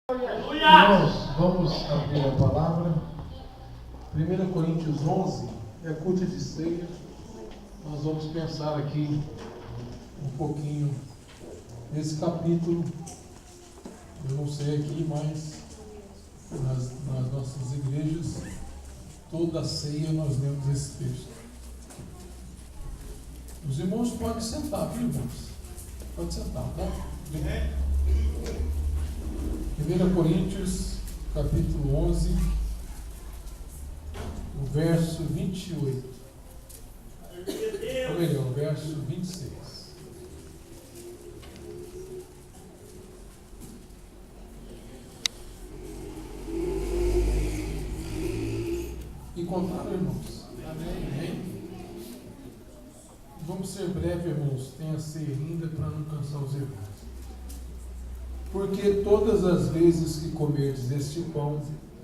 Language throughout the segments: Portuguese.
Irmãos, vamos abrir a palavra. 1 Coríntios 11 é culto de ceia. Nós vamos pensar aqui um pouquinho nesse capítulo. Eu não sei aqui, mas nas nossas igrejas, toda a ceia nós lemos esse texto. Os irmãos podem sentar, viu, irmãos? Pode sentar, tá? 1 Coríntios, capítulo 11, o verso 28. Ou melhor, o verso 26. Encontraram, irmãos? Amém. Vamos ser breves, irmãos. Tem a ceia ainda para não cansar os irmãos. Porque todas as vezes que comerdes este pão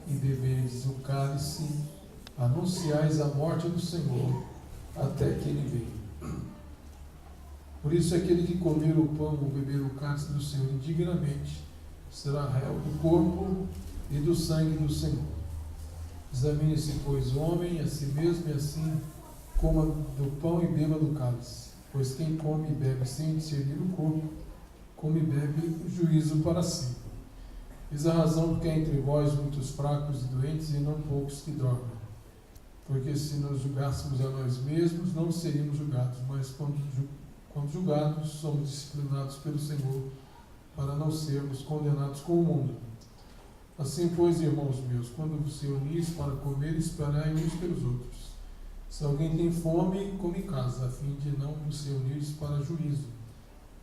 e beberdes o cálice, anunciais a morte do Senhor, até que Ele venha. Por isso, aquele que comer o pão ou beber o cálice do Senhor indignamente, será réu do corpo e do sangue do Senhor. Examine-se, pois, o homem a si mesmo, e assim coma do pão e beba do cálice. Pois quem come e bebe sem discernir o corpo, come e bebe juízo para si. Eis a razão porque há entre vós muitos fracos e doentes, e não poucos que dormem. Porque se nos julgássemos a nós mesmos, não seríamos julgados, mas quando julgados, somos disciplinados pelo Senhor, para não sermos condenados com o mundo. Assim, pois, irmãos meus, quando vos reunis para comer, esperai uns pelos outros. Se alguém tem fome, come em casa, a fim de não vos reunires para juízo.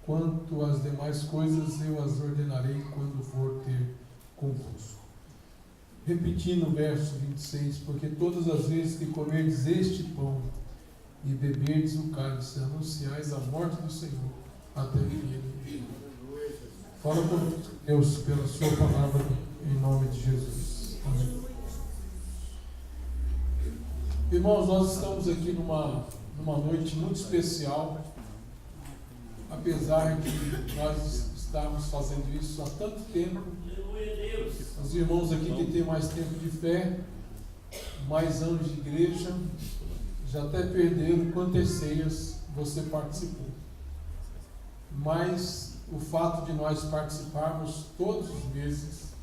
Quanto às demais coisas, eu as ordenarei quando for ter convosco. Repetindo o verso 26, porque todas as vezes que comerdes este pão e beberdes o cálice, anunciais a morte do Senhor, até que Ele venha. Fala por Deus pela sua palavra, em nome de Jesus. Amém. Irmãos, nós estamos aqui numa noite muito especial. Apesar de nós estarmos fazendo isso há tanto tempo, os irmãos aqui que têm mais tempo de fé, mais anos de igreja, já até perderam quantas ceias você participou. Mas o fato de nós participarmos todos os meses,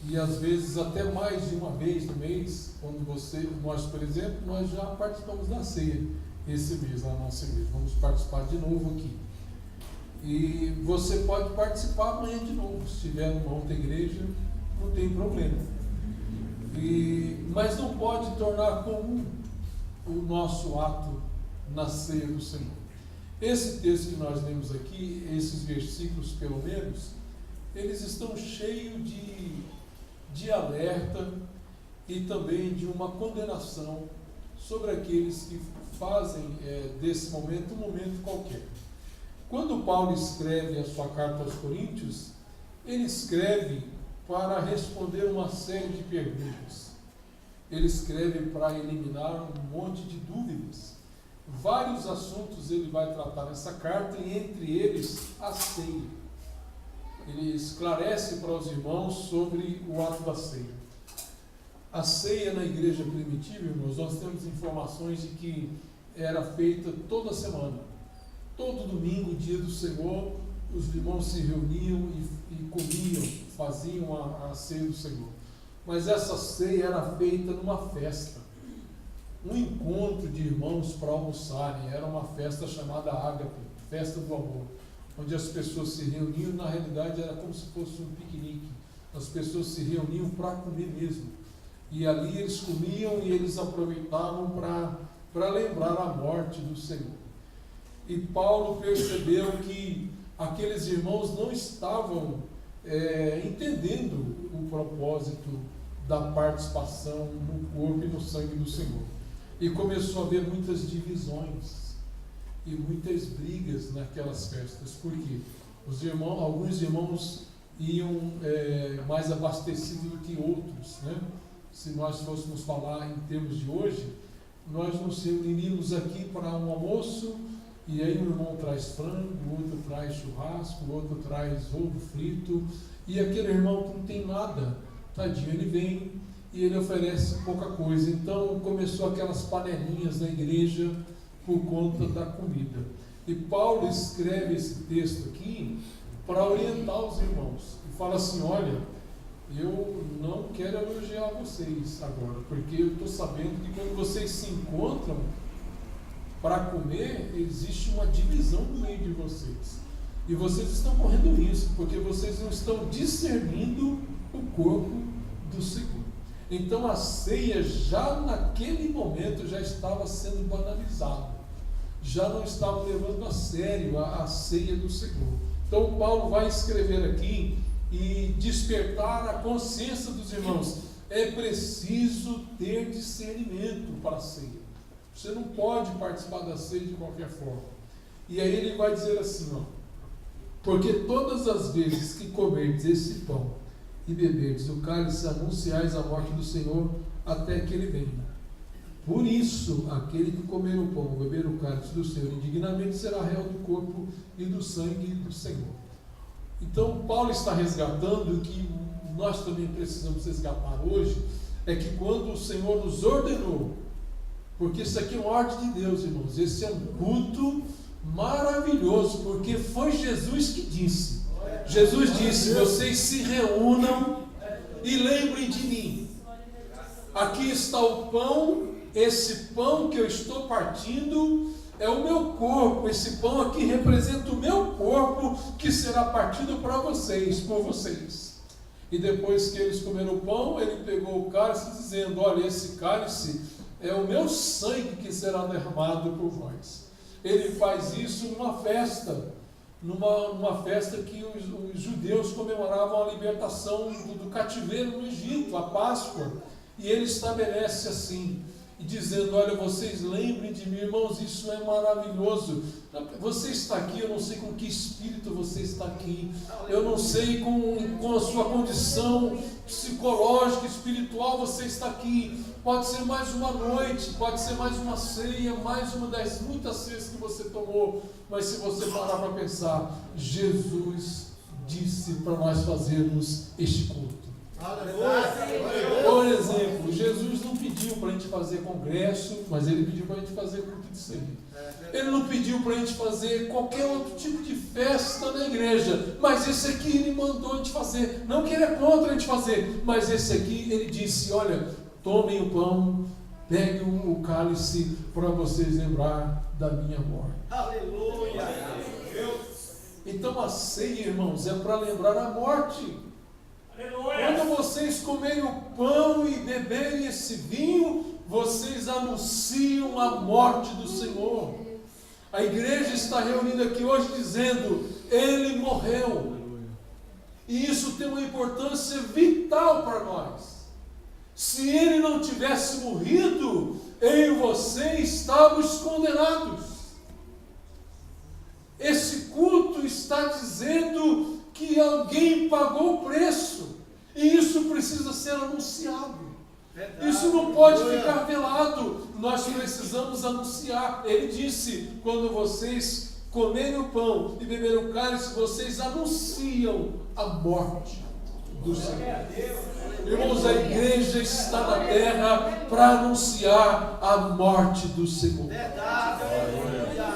e às vezes até mais de uma vez no mês, quando nós, por exemplo, nós já participamos da ceia esse mês na nossa igreja. Vamos participar de novo aqui. E você pode participar amanhã de novo. Se estiver numa outra igreja, não tem problema. Mas não pode tornar comum o nosso ato na ceia do Senhor. Esse texto que nós lemos aqui, esses versículos pelo menos, eles estão cheios de alerta e também de uma condenação sobre aqueles que fazem desse momento um momento qualquer. Quando Paulo escreve a sua carta aos Coríntios, ele escreve para responder uma série de perguntas. Ele escreve para eliminar um monte de dúvidas. Vários assuntos ele vai tratar nessa carta, e entre eles a ceia. Ele esclarece para os irmãos sobre o ato da ceia. A ceia na igreja primitiva, irmãos, nós temos informações de que era feita toda semana. Todo domingo, dia do Senhor, os irmãos se reuniam e comiam, faziam a ceia do Senhor. Mas essa ceia era feita numa festa, um encontro de irmãos para almoçarem. Era uma festa chamada Ágape, festa do amor, onde as pessoas se reuniam. Na realidade era como se fosse um piquenique. As pessoas se reuniam para comer mesmo. E ali eles comiam e eles aproveitavam para lembrar a morte do Senhor. E Paulo percebeu que aqueles irmãos não estavam entendendo o propósito da participação no corpo e no sangue do Senhor. E começou a haver muitas divisões e muitas brigas naquelas festas. Por quê? Alguns irmãos iam mais abastecidos do que outros, né? Se nós fôssemos falar em termos de hoje, nós nos reuniríamos aqui para um almoço, E aí um irmão traz frango, o outro traz churrasco, o outro traz ovo frito, e aquele irmão que não tem nada, tadinho, ele vem e ele oferece pouca coisa. Então começou aquelas panelinhas na igreja por conta da comida. E Paulo escreve esse texto aqui para orientar os irmãos. E fala assim, olha, eu não quero elogiar vocês agora, porque eu estou sabendo que quando vocês se encontram para comer, existe uma divisão no meio de vocês. E vocês estão correndo risco, porque vocês não estão discernindo o corpo do Senhor. Então a ceia já naquele momento já estava sendo banalizada. Já não estavam levando a sério a ceia do Senhor. Então Paulo vai escrever aqui e despertar a consciência dos irmãos. É preciso ter discernimento para a ceia. Você não pode participar da ceia de qualquer forma. E aí ele vai dizer assim, ó, porque todas as vezes que comerdes esse pão e beberdes o cálice, anunciais a morte do Senhor até que ele venha. Por isso, aquele que comer o pão ou beber o cálice do Senhor indignamente será réu do corpo e do sangue do Senhor. Então, Paulo está resgatando o que nós também precisamos resgatar hoje, é que quando o Senhor nos ordenou, porque isso aqui é uma ordem de Deus, irmãos, esse é um culto maravilhoso, porque foi Jesus que disse. Jesus disse, vocês se reúnam e lembrem de mim. Aqui está o pão, esse pão que eu estou partindo é o meu corpo, esse pão aqui representa o meu corpo que será partido para vocês, por vocês. E depois que eles comeram o pão, ele pegou o cálice dizendo, olha, esse cálice é o meu sangue que será derramado por vós. Ele faz isso numa festa, numa festa que os judeus comemoravam a libertação do cativeiro no Egito, a Páscoa. E ele estabelece assim, dizendo, olha, vocês lembrem de mim, irmãos, isso é maravilhoso. Você está aqui, eu não sei com que espírito você está aqui, eu não sei com a sua condição psicológica, espiritual, você está aqui. Pode ser mais uma noite, pode ser mais uma ceia, mais uma das muitas ceias que você tomou, mas se você parar para pensar, Jesus disse para nós fazermos este culto. Por exemplo, Jesus não pediu para a gente fazer congresso, mas ele pediu para a gente fazer culto de ceia. Ele não pediu para a gente fazer qualquer outro tipo de festa na igreja, mas esse aqui ele mandou a gente fazer. Não que ele é contra a gente fazer, mas esse aqui ele disse, olha, tomem o pão, peguem o cálice para vocês lembrar da minha morte. Aleluia! Então a ceia, irmãos, é para lembrar a morte. Quando vocês comerem o pão e beberem esse vinho, vocês anunciam a morte do Senhor. A igreja está reunida aqui hoje dizendo, ele morreu. E isso tem uma importância vital para nós. Se ele não tivesse morrido, eu e você estávamos condenados. Esse culto está dizendo que alguém pagou o preço, e isso precisa ser anunciado. Isso não pode ficar velado, nós precisamos anunciar. Ele disse, quando vocês comerem o pão e beberem o cálice, vocês anunciam a morte do Senhor. Irmãos, a igreja está na terra para anunciar a morte do Senhor.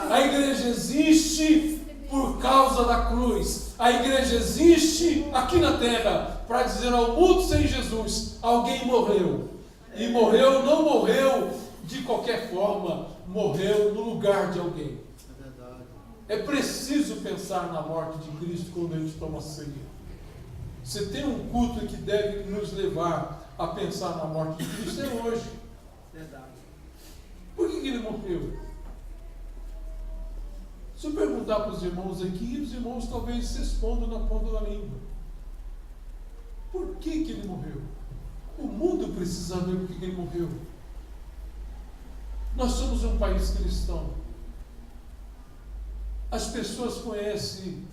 A igreja existe por causa da cruz. A igreja existe aqui na terra para dizer ao mundo sem Jesus, alguém morreu. E morreu, não morreu de qualquer forma, morreu no lugar de alguém. É preciso pensar na morte de Cristo quando a gente toma ceia. Se tem um culto que deve nos levar a pensar na morte de Cristo, é hoje. Por que ele morreu? Se eu perguntar para os irmãos aqui, os irmãos talvez respondam na ponta da língua. Por que ele morreu? O mundo precisa saber por que ele morreu. Nós somos um país cristão. As pessoas conhecem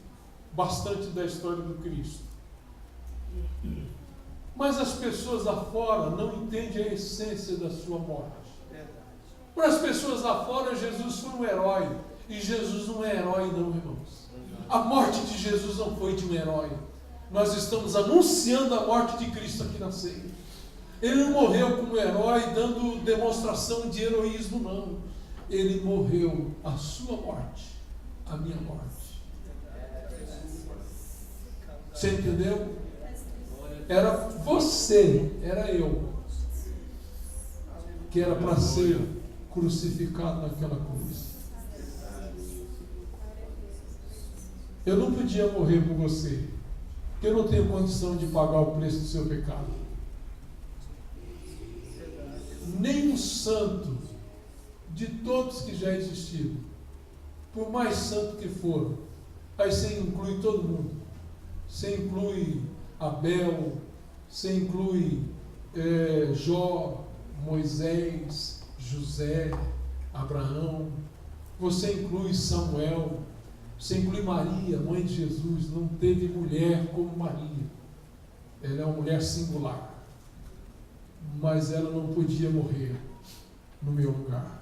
bastante da história do Cristo. Mas as pessoas lá fora não entendem a essência da sua morte. Para as pessoas lá fora, Jesus foi um herói. E Jesus não é herói não, irmãos. A morte de Jesus não foi de um herói. Nós estamos anunciando a morte de Cristo aqui na ceia. Ele não morreu como herói dando demonstração de heroísmo, não. Ele morreu a sua morte, a minha morte. Você entendeu? Era você, era eu, que era para ser crucificado naquela cruz. Eu não podia morrer por você, porque eu não tenho condição de pagar o preço do seu pecado. Nem um santo de todos que já existiram, por mais santo que for, aí você inclui todo mundo. Você inclui Abel, você inclui Jó, Moisés, José, Abraão, você inclui Samuel, você inclui Maria, mãe de Jesus. Não teve mulher como Maria. Ela é uma mulher singular, mas ela não podia morrer no meu lugar.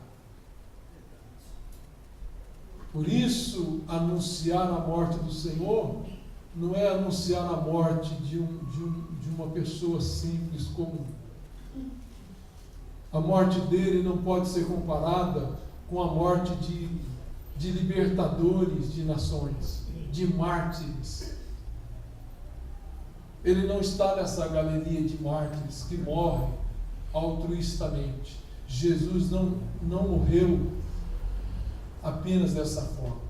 Por isso, anunciar a morte do Senhor não é anunciar a morte de uma pessoa simples, comum. A morte dele não pode ser comparada com a morte de libertadores de nações, de mártires. Ele não está nessa galeria de mártires que morrem altruistamente. Jesus não morreu apenas dessa forma.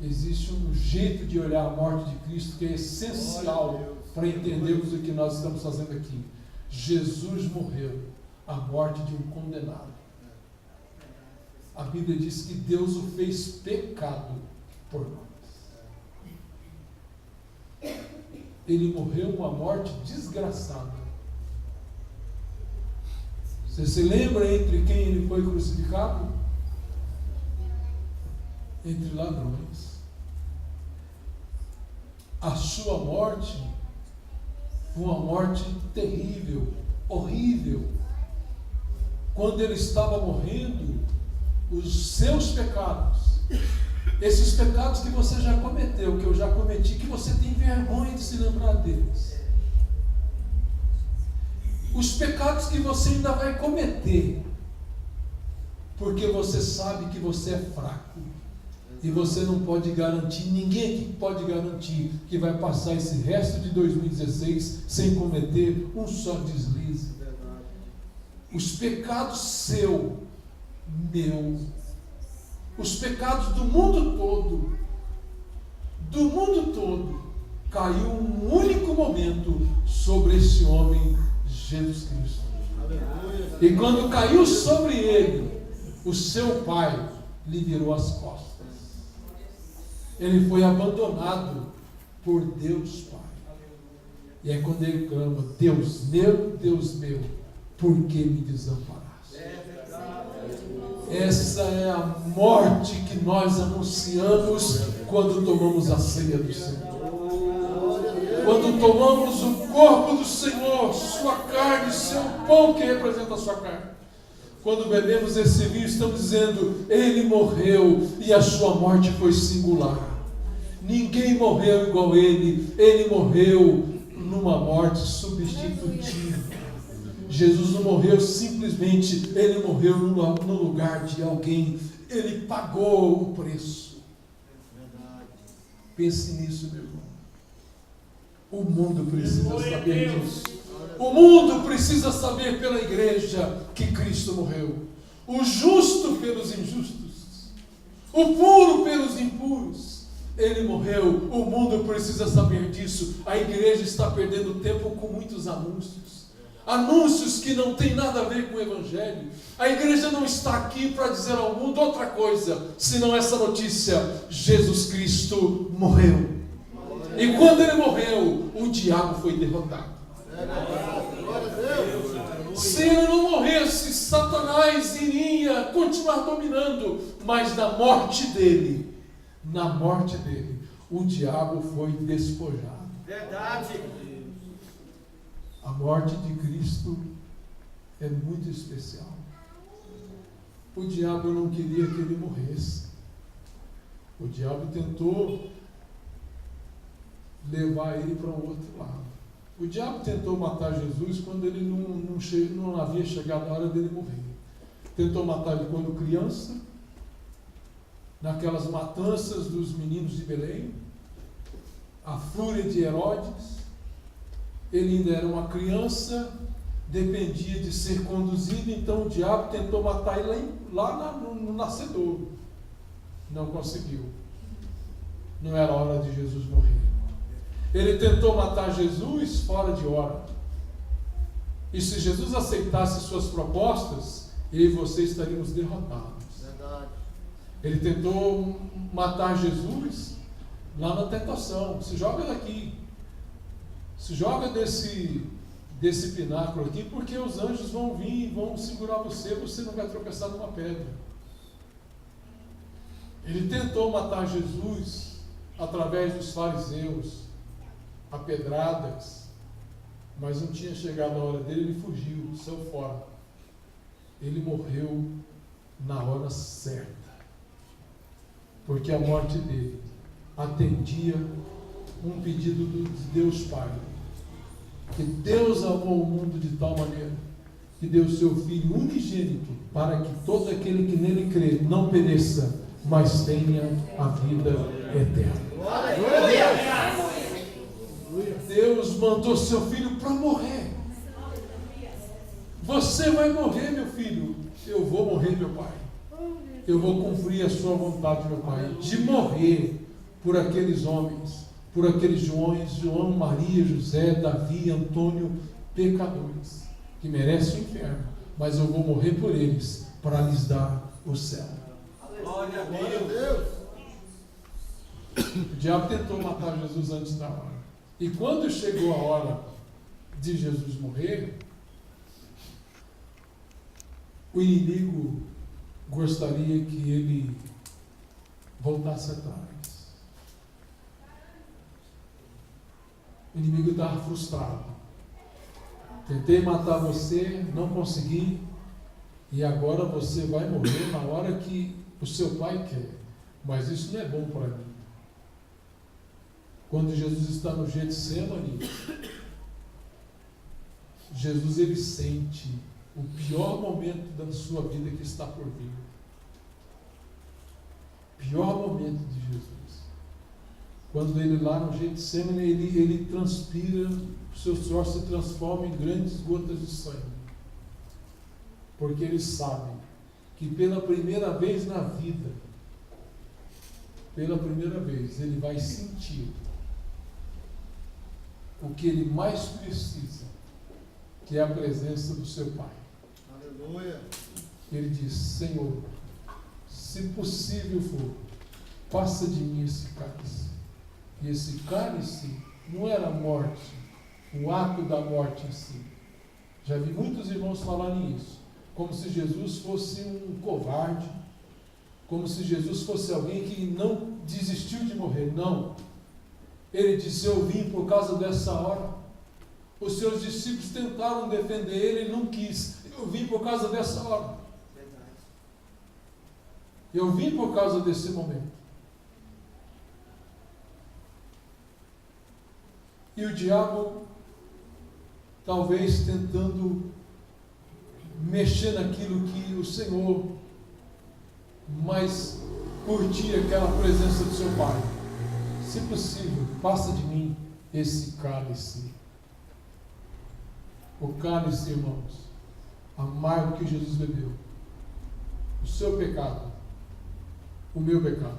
Existe um jeito de olhar a morte de Cristo que é essencial para entendermos o que nós estamos fazendo aqui. Jesus morreu a morte de um condenado. A Bíblia diz que Deus o fez pecado por nós. Ele morreu uma morte desgraçada. Você se lembra entre quem ele foi crucificado? Entre ladrões. A sua morte foi uma morte terrível, horrível. Quando ele estava morrendo, os seus pecados, esses pecados que você já cometeu, que eu já cometi, que você tem vergonha de se lembrar deles, os pecados que você ainda vai cometer, porque você sabe que você é fraco, e você não pode garantir, ninguém aqui pode garantir que vai passar esse resto de 2016 sem cometer um só deslize. Os pecados seu, meu, os pecados do mundo todo, caiu um único momento sobre esse homem, Jesus Cristo. E quando caiu sobre ele, o seu pai lhe virou as costas. Ele foi abandonado por Deus Pai. E é quando ele clama: Deus meu, por que me desamparaste? Essa é a morte que nós anunciamos quando tomamos a ceia do Senhor. Quando tomamos o corpo do Senhor, sua carne, seu pão que representa a sua carne. Quando bebemos esse vinho, estamos dizendo: ele morreu e a sua morte foi singular. Ninguém morreu igual ele. Ele morreu numa morte substitutiva. Jesus não morreu simplesmente, ele morreu no lugar de alguém. Ele pagou o preço. Pense nisso, meu irmão. O mundo precisa saber disso. O mundo precisa saber pela igreja que Cristo morreu. O justo pelos injustos. O puro pelos impuros. Ele morreu. O mundo precisa saber disso. A igreja está perdendo tempo com muitos anúncios. Anúncios que não tem nada a ver com o Evangelho. A igreja não está aqui para dizer ao mundo outra coisa, senão essa notícia: Jesus Cristo morreu. E quando ele morreu, o diabo foi derrotado. Se ele não morresse, Satanás iria continuar dominando, mas na morte dele, o diabo foi despojado. Verdade. A morte de Cristo é muito especial. O diabo não queria que ele morresse. O diabo tentou levar ele para o outro lado. O diabo tentou matar Jesus quando ele não havia chegado a hora dele morrer. Tentou matar ele quando criança, naquelas matanças dos meninos de Belém, a fúria de Herodes. Ele ainda era uma criança, dependia de ser conduzido, então o diabo tentou matar ele lá no nascedouro. Não conseguiu. Não era hora de Jesus morrer. Ele tentou matar Jesus fora de hora. E se Jesus aceitasse suas propostas, eu e você estaríamos derrotados. Verdade. Ele tentou matar Jesus lá na tentação. Se joga daqui. Se joga desse pináculo aqui, porque os anjos vão vir e vão segurar você, você não vai tropeçar numa pedra. Ele tentou matar Jesus através dos fariseus, a pedradas, mas não tinha chegado a hora dele, ele fugiu, saiu fora. Ele morreu na hora certa, porque a morte dele atendia um pedido de Deus Pai, que Deus amou o mundo de tal maneira que deu o seu Filho unigênito para que todo aquele que nele crê não pereça, mas tenha a vida eterna. Deus mandou seu Filho para morrer. Você vai morrer, meu filho. Eu vou morrer, meu Pai. Eu vou cumprir a sua vontade, meu Pai, de morrer por aqueles homens, por aqueles João, Maria, José, Davi, Antônio, pecadores, que merecem o inferno, mas eu vou morrer por eles, para lhes dar o céu. Glória a Deus. O diabo tentou matar Jesus antes da hora. E quando chegou a hora de Jesus morrer, o inimigo gostaria que ele voltasse atrás. O inimigo estava frustrado. Tentei matar você, não consegui, e agora você vai morrer na hora que o seu pai quer. Mas isso não é bom para mim. Quando Jesus está no Getsemane, Jesus ele sente o pior momento da sua vida que está por vir. Pior momento de Jesus. Quando ele lá no Getsemane, ele transpira, o seu suor se transforma em grandes gotas de sangue. Porque ele sabe que pela primeira vez na vida, ele vai sentir o que ele mais precisa, que é a presença do seu Pai. Aleluia. Ele diz: Senhor, se possível for, passa de mim esse cálice. E esse cálice não era a morte, o ato da morte em si. Já vi muitos irmãos falarem isso, como se Jesus fosse um covarde, como se Jesus fosse alguém que não desistiu de morrer. Não. Ele disse: eu vim por causa dessa hora. Os seus discípulos tentaram defender ele e não quis. Eu vim por causa dessa hora. Eu vim por causa desse momento. E o diabo, talvez tentando mexer naquilo que o Senhor mais curtia, aquela presença do seu Pai. Se possível, passa de mim esse cálice. O cálice, irmãos, amargo que Jesus bebeu. O seu pecado, o meu pecado.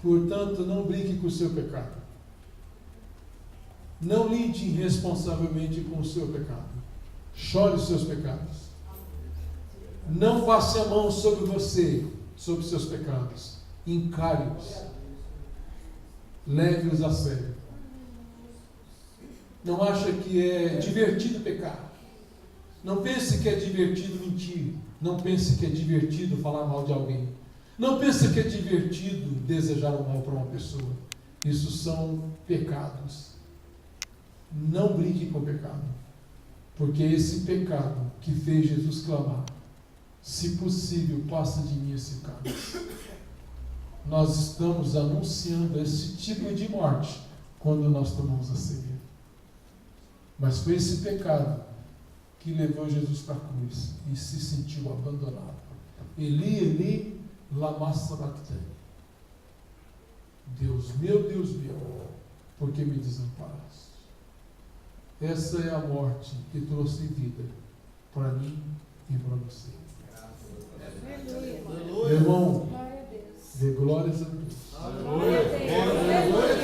Portanto, não brinque com o seu pecado. Não lide irresponsavelmente com o seu pecado. Chore os seus pecados. Não passe a mão sobre você, sobre os seus pecados. Encare-os. Leve-os a sério. Não acha que é divertido pecar. Não pense que é divertido mentir. Não pense que é divertido falar mal de alguém. Não pense que é divertido desejar o mal para uma pessoa. Isso são pecados. Não brinque com o pecado. Porque esse pecado que fez Jesus clamar: se possível, passa de mim esse cálice. nós estamos anunciando esse tipo de morte quando nós tomamos a ceia. Mas foi esse pecado que levou Jesus para a cruz e se sentiu abandonado. Eli, Eli, lama sabachthani. Deus meu, por que me desamparaste? Essa é a morte que trouxe vida para mim e para você. Aleluia. Meu irmão, Glória a Deus. dê glórias a Deus. Glória a Deus. Glória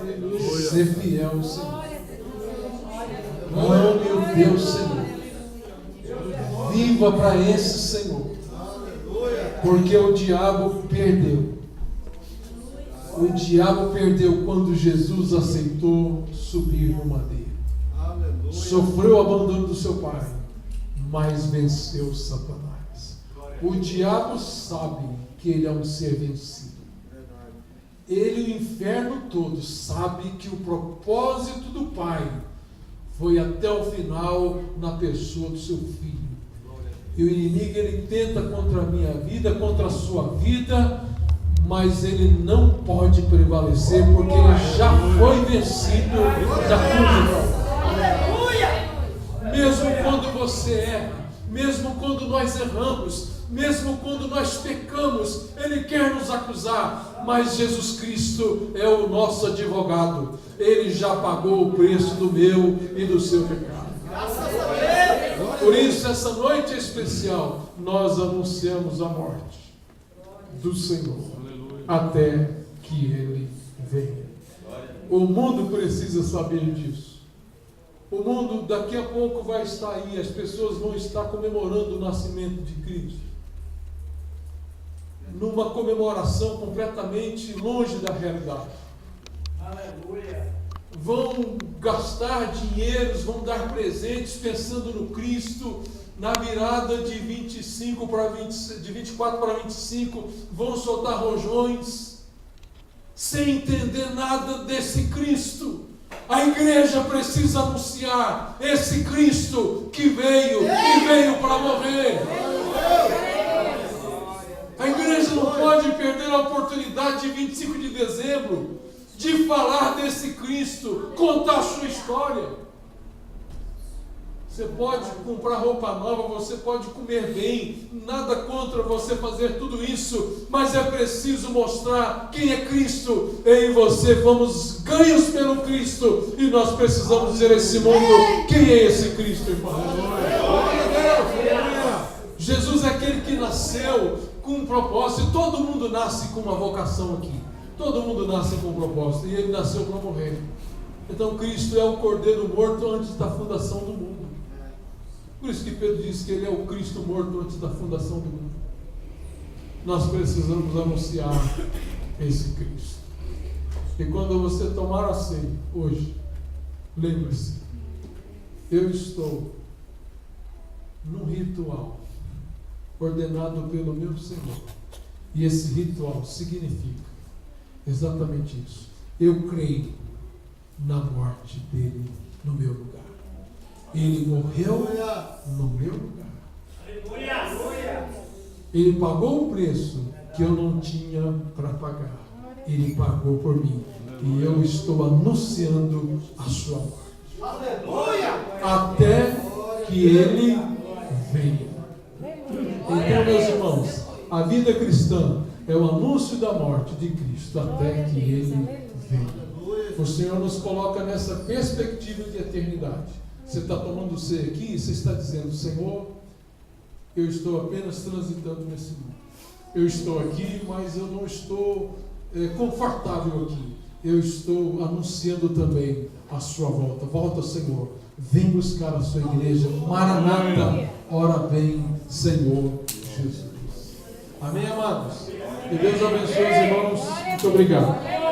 a Deus. Ser fiel ao Senhor. Glória a Deus. Ame o teu Senhor. Viva para esse Senhor. Porque o diabo perdeu. O diabo perdeu quando Jesus aceitou subir no madeiro. Sofreu o abandono do seu pai, mas venceu Satanás. O diabo sabe que ele é um ser vencido. Ele, o inferno todo, sabe que o propósito do Pai foi até o final na pessoa do seu filho. E o inimigo, ele tenta contra a minha vida, contra a sua vida, mas ele não pode prevalecer, porque ele já foi vencido da cruz. Mesmo quando você erra, mesmo quando nós erramos, mesmo quando nós pecamos, ele quer nos acusar, mas Jesus Cristo é o nosso advogado. Ele já pagou o preço do meu e do seu pecado. Por isso, essa noite especial, nós anunciamos a morte do Senhor até que Ele venha. O mundo precisa saber disso. O mundo daqui a pouco vai estar aí, as pessoas vão estar comemorando o nascimento de Cristo, numa comemoração completamente longe da realidade. Aleluia. Vão gastar dinheiros, vão dar presentes pensando no Cristo. Na virada de 25 para 20, de 24 para 25, vão soltar rojões, sem entender nada desse Cristo. A igreja precisa anunciar esse Cristo que veio e veio para morrer. A igreja não pode perder a oportunidade de 25 de dezembro de falar desse Cristo, contar a sua história. Você pode comprar roupa nova, você pode comer bem, nada contra você fazer tudo isso, mas é preciso mostrar quem é Cristo. Eu e você fomos ganhos pelo Cristo e nós precisamos dizer a esse mundo quem é esse Cristo, irmão. Jesus é aquele que nasceu com um propósito. Todo mundo nasce com uma vocação aqui. Todo mundo nasce com um propósito e ele nasceu para morrer. Então Cristo é o Cordeiro morto antes da fundação do mundo. Por isso que Pedro disse que ele é o Cristo morto antes da fundação do mundo. Nós precisamos anunciar esse Cristo. E quando você tomar a ceia hoje, lembre-se, eu estou num ritual ordenado pelo meu Senhor. E esse ritual significa exatamente isso. Eu creio na morte dele no meu lugar. Ele morreu no meu lugar. Ele pagou o preço que eu não tinha para pagar. Ele pagou por mim. E eu estou anunciando a sua morte. Até que ele venha. Então, meus irmãos, a vida cristã é o anúncio da morte de Cristo até que ele venha. O Senhor nos coloca nessa perspectiva de eternidade. Você está tomando ceia aqui e você está dizendo: Senhor, eu estou apenas transitando nesse mundo. Eu estou aqui, mas eu não estou confortável aqui. Eu estou anunciando também a sua volta. Volta, Senhor. Vem buscar a sua igreja. Maranata, ora bem, Senhor Jesus. Amém, amados? Que Deus abençoe os irmãos. Muito obrigado.